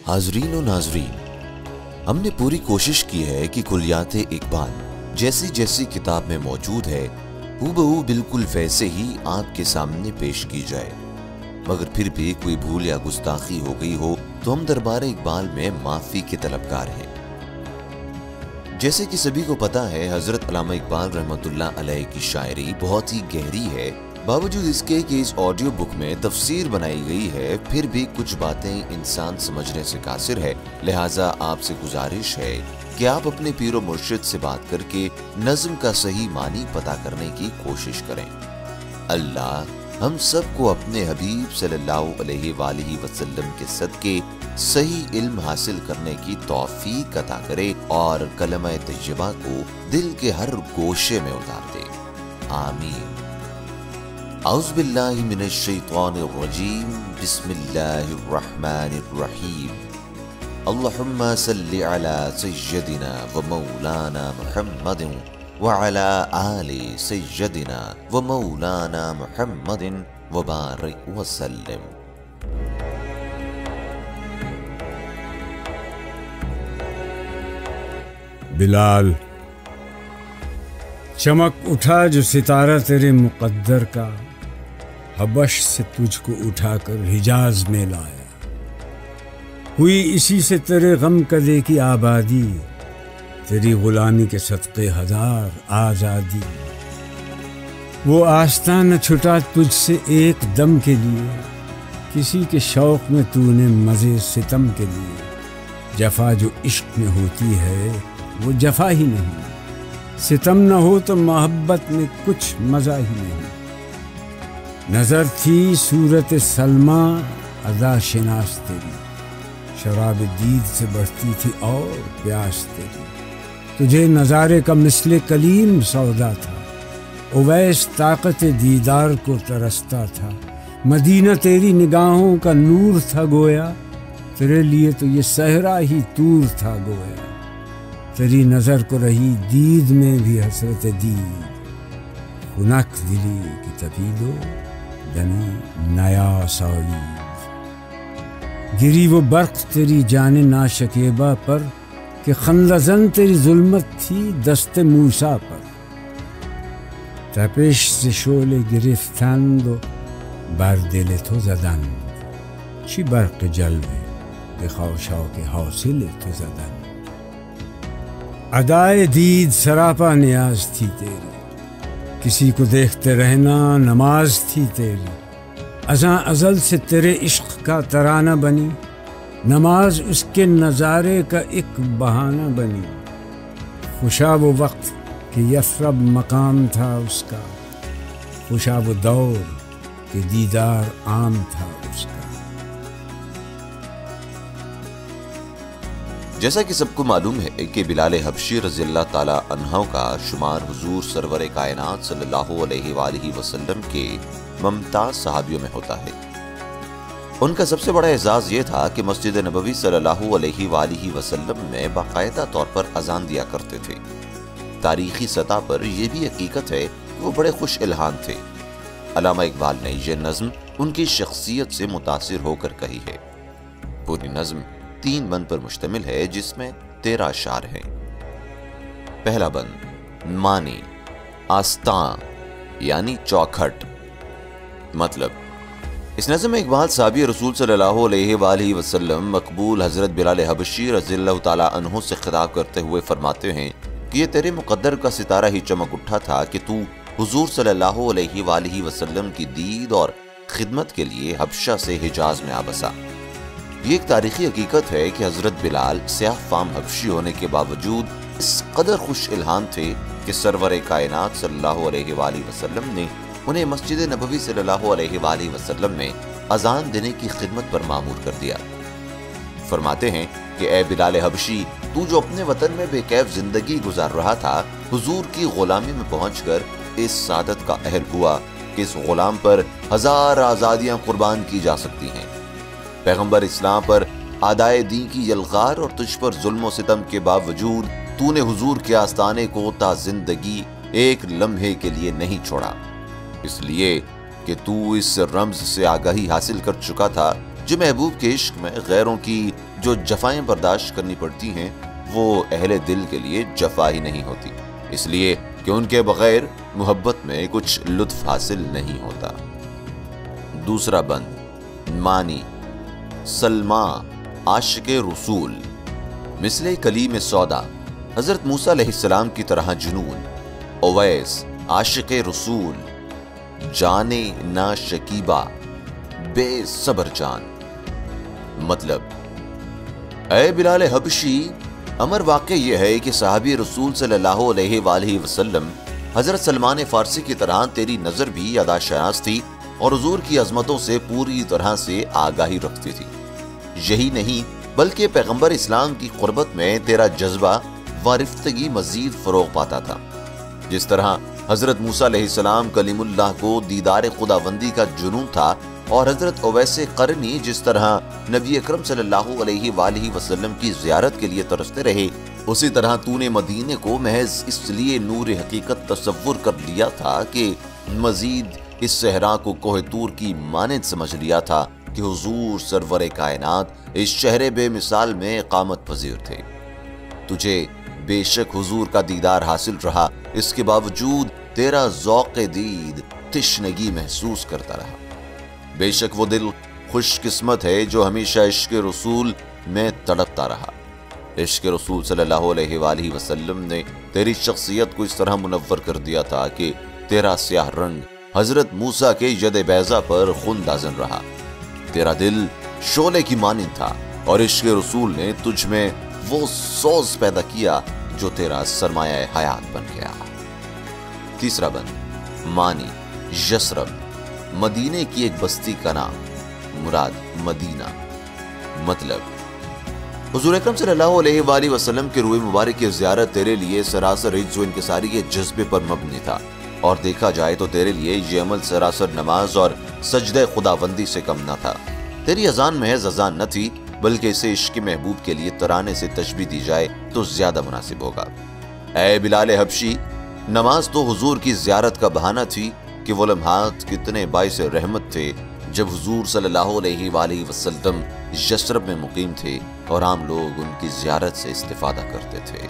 حاضرین و ناظرین، ہم نے پوری کوشش کی ہے کہ کلیات اقبال جیسی جیسی کتاب میں موجود ہے ہو بہو بالکل ویسے ہی آپ کے سامنے پیش کی جائے، مگر پھر بھی کوئی بھول یا گستاخی ہو گئی ہو تو ہم دربار اقبال میں معافی کے طلبگار ہیں۔ جیسے کہ سبھی کو پتا ہے، حضرت علامہ اقبال رحمۃ اللہ علیہ کی شاعری بہت ہی گہری ہے۔ باوجود اس کے کہ اس آڈیو بک میں تفسیر بنائی گئی ہے، پھر بھی کچھ باتیں انسان سمجھنے سے قاصر ہے، لہٰذا آپ سے گزارش ہے کہ آپ اپنے پیر و مرشد سے بات کر کے نظم کا صحیح معنی پتہ کرنے کی کوشش کریں۔ اللہ ہم سب کو اپنے حبیب صلی اللہ علیہ وآلہ وسلم کے صدقے صحیح علم حاصل کرنے کی توفیق عطا کرے اور کلمہ طیبہ کو دل کے ہر گوشے میں اتار دے، آمین۔ اعوذ باللہ من الشیطان الرجیم، بسم اللہ الرحمن الرحیم۔ اللہم صلی علی سیدنا و مولانا محمد وعلی آل سیدنا و مولانا محمد وبارک وسلم۔ بلال، چمک اٹھا جو ستارہ تیرے مقدر کا، حبش سے تجھ کو اٹھا کر حجاز میں لایا، ہوئی اسی سے تیرے غم کدے کی آبادی، تیری غلامی کے صدقے ہزار آزادی۔ وہ آستاں نہ چھٹا تجھ سے ایک دم کے لیے، کسی کے شوق میں تو نے مزے ستم کے لیے۔ جفا جو عشق میں ہوتی ہے وہ جفا ہی نہیں، ستم نہ ہو تو محبت میں کچھ مزہ ہی نہیں۔ نظر تھی صورت سلمہ ادا شناس تیری، شراب دید سے بڑھتی تھی اور پیاس تیری۔ تجھے نظارے کا مثل کلیم سودا تھا، اویس طاقت دیدار کو ترستا تھا۔ مدینہ تیری نگاہوں کا نور تھا گویا، تیرے لیے تو یہ صحرا ہی طور تھا گویا۔ تیری نظر کو رہی دید میں بھی حسرت دید، خنک دلی کی تبیدو دمی نیا سعید۔ گری وہ برق تیری جان ناشکیبہ پر کہ خندہ زن تیری ظلمت تھی دست موسیٰ پر۔ تپش سے شعله گرفتند و بر دل تو زدند، چی برق جلوه به خاشاک حاصل تو زدند۔ ادائے دید سراپا نیاز تھی تیری، کسی کو دیکھتے رہنا نماز تھی تیری۔ ازاں ازل سے تیرے عشق کا ترانہ بنی، نماز اس کے نظارے کا ایک بہانہ بنی۔ خوشا وہ وقت کہ یثرب مقام تھا اس کا، خوشا وہ دور کہ دیدار عام تھا اس کا۔ جیسا کہ سب کو معلوم ہے کہ بلال حبشی رضی اللہ تعالی عنہ کا شمار حضور سرور کائنات صلی اللہ علیہ وآلہ وسلم کے ممتاز صحابیوں میں ہوتا ہے۔ ان کا سب سے بڑا اعزاز یہ تھا کہ مسجد نبوی صلی اللہ علیہ وآلہ وسلم میں باقاعدہ طور پر اذان دیا کرتے تھے۔ تاریخی سطح پر یہ بھی حقیقت ہے کہ وہ بڑے خوش الحان تھے۔ علامہ اقبال نے یہ نظم ان کی شخصیت سے متاثر ہو کر کہی ہے۔ پوری نظم 3 بند پر مشتمل ہے، جس میں 13 اشعار ہیں۔ پہلا بند معنی، آستاں یعنی چوکھٹ، مطلب اس نظم میں اقبال صحابی رسول صلی اللہ علیہ وآلہ وسلم مقبول حضرت بلال حبشی رضی اللہ تعالیٰ عنہ سے خطاب کرتے ہوئے فرماتے ہیں کہ یہ تیرے مقدر کا ستارہ ہی چمک اٹھا تھا کہ تو حضور صلی اللہ علیہ وآلہ وسلم کی دید اور خدمت کے لیے حبشہ سے حجاز میں آ بسا۔ یہ ایک تاریخی حقیقت ہے کہ حضرت بلال سیاہ فام حبشی ہونے کے باوجود اس قدر خوش الحان تھے کہ سرور کائنات صلی اللہ علیہ وآلہ وسلم نے انہیں مسجد نبوی صلی اللہ علیہ وآلہ وسلم میں اذان دینے کی خدمت پر مامور کر دیا۔ فرماتے ہیں کہ اے بلال حبشی، تو جو اپنے وطن میں بے کیف زندگی گزار رہا تھا، حضور کی غلامی میں پہنچ کر اس سعادت کا اہل ہوا کہ اس غلام پر 1000 آزادیاں قربان کی جا سکتی ہیں۔ پیغمبر اسلام پر آدائے دین کی یلغار اور تجھ پر ظلم و ستم کے باوجود تو نے حضور کے آستانے کو تا زندگی ایک لمحے کے لیے نہیں چھوڑا، اس لیے کہ تو اس رمز سے آگاہی حاصل کر چکا تھا جو محبوب کے عشق میں غیروں کی جو جفائیں برداشت کرنی پڑتی ہیں وہ اہل دل کے لیے جفا ہی نہیں ہوتی، اس لیے کہ ان کے بغیر محبت میں کچھ لطف حاصل نہیں ہوتا۔ دوسرا بند معنی سلما عاشق رسول، مثل کلیم سودا حضرت موسیٰ علیہ السلام کی طرح جنون، اویس عاشق رسول، جانے نا شکیبہ بے صبر جان۔ مطلب اے بلال حبشی، امر واقع یہ ہے کہ صحابی رسول صلی اللہ علیہ وآلہ وسلم حضرت سلمان فارسی کی طرح تیری نظر بھی ادا شناس تھی اور حضور کی عظمتوں سے پوری طرح سے آگاہی رکھتی تھی۔ یہی نہیں بلکہ پیغمبر اسلام کی قربت میں تیرا جذبہ وارفتگی مزید فروغ پاتا تھا۔ جس طرح حضرت موسیٰ علیہ السلام کلیم اللہ کو دیدار خداوندی کا جنون تھا، اور حضرت اویس قرنی جس طرح نبی اکرم صلی اللہ علیہ وآلہ وسلم کی زیارت کے لیے ترستے رہے، اسی طرح تو نے مدینے کو محض اس لیے نور حقیقت تصور کر لیا تھا کہ مزید اس صحرا کو کوہ طور کی مانند سمجھ لیا تھا کہ حضور سرور کائنات اس شہر بے مثال میں اقامت پذیر تھے۔ تجھے بے شک حضور کا دیدار حاصل رہا، اس کے باوجود تیرا ذوق دید تشنگی محسوس کرتا رہا۔ بے شک وہ دل خوش قسمت ہے جو ہمیشہ عشق رسول میں تڑپتا رہا۔ عشق رسول صلی اللہ علیہ وآلہ وسلم نے تیری شخصیت کو اس طرح منور کر دیا تھا کہ تیرا سیاہ رنگ حضرت موسیٰ کے ید بیضا پر خندازن رہا۔ تیرا دل شعلے کی مانند تھا اور عشق رسول نے تجھ میں وہ سوز پیدا کیا جو تیرا سرمایہ حیات بن گیا۔ تیسرا بند معنی یثرب، مدینے کی ایک بستی کا نام، مراد مدینہ۔ مطلب حضور اکرم صلی اللہ علیہ وآلہ وسلم کے روئے مبارک کی زیارت تیرے لیے سراسر عجز و انکساری کے جذبے پر مبنی تھا، اور دیکھا جائے تو تیرے لیے یہ عمل سراسر نماز اور سجدہ خداوندی سے کم نہ تھا۔ تیری اذان محض اذان نہ تھی، بلکہ اسے عشق محبوب کے لیے ترانے سے تشبیہ دی جائے تو زیادہ مناسب ہوگا۔ اے بلال حبشی، نماز تو حضور کی زیارت کا بہانہ تھی کہ وہ لمحات کتنے باعث رحمت تھے جب حضور صلی اللہ علیہ وآلہ وسلم یثرب میں مقیم تھے اور عام لوگ ان کی زیارت سے استفادہ کرتے تھے۔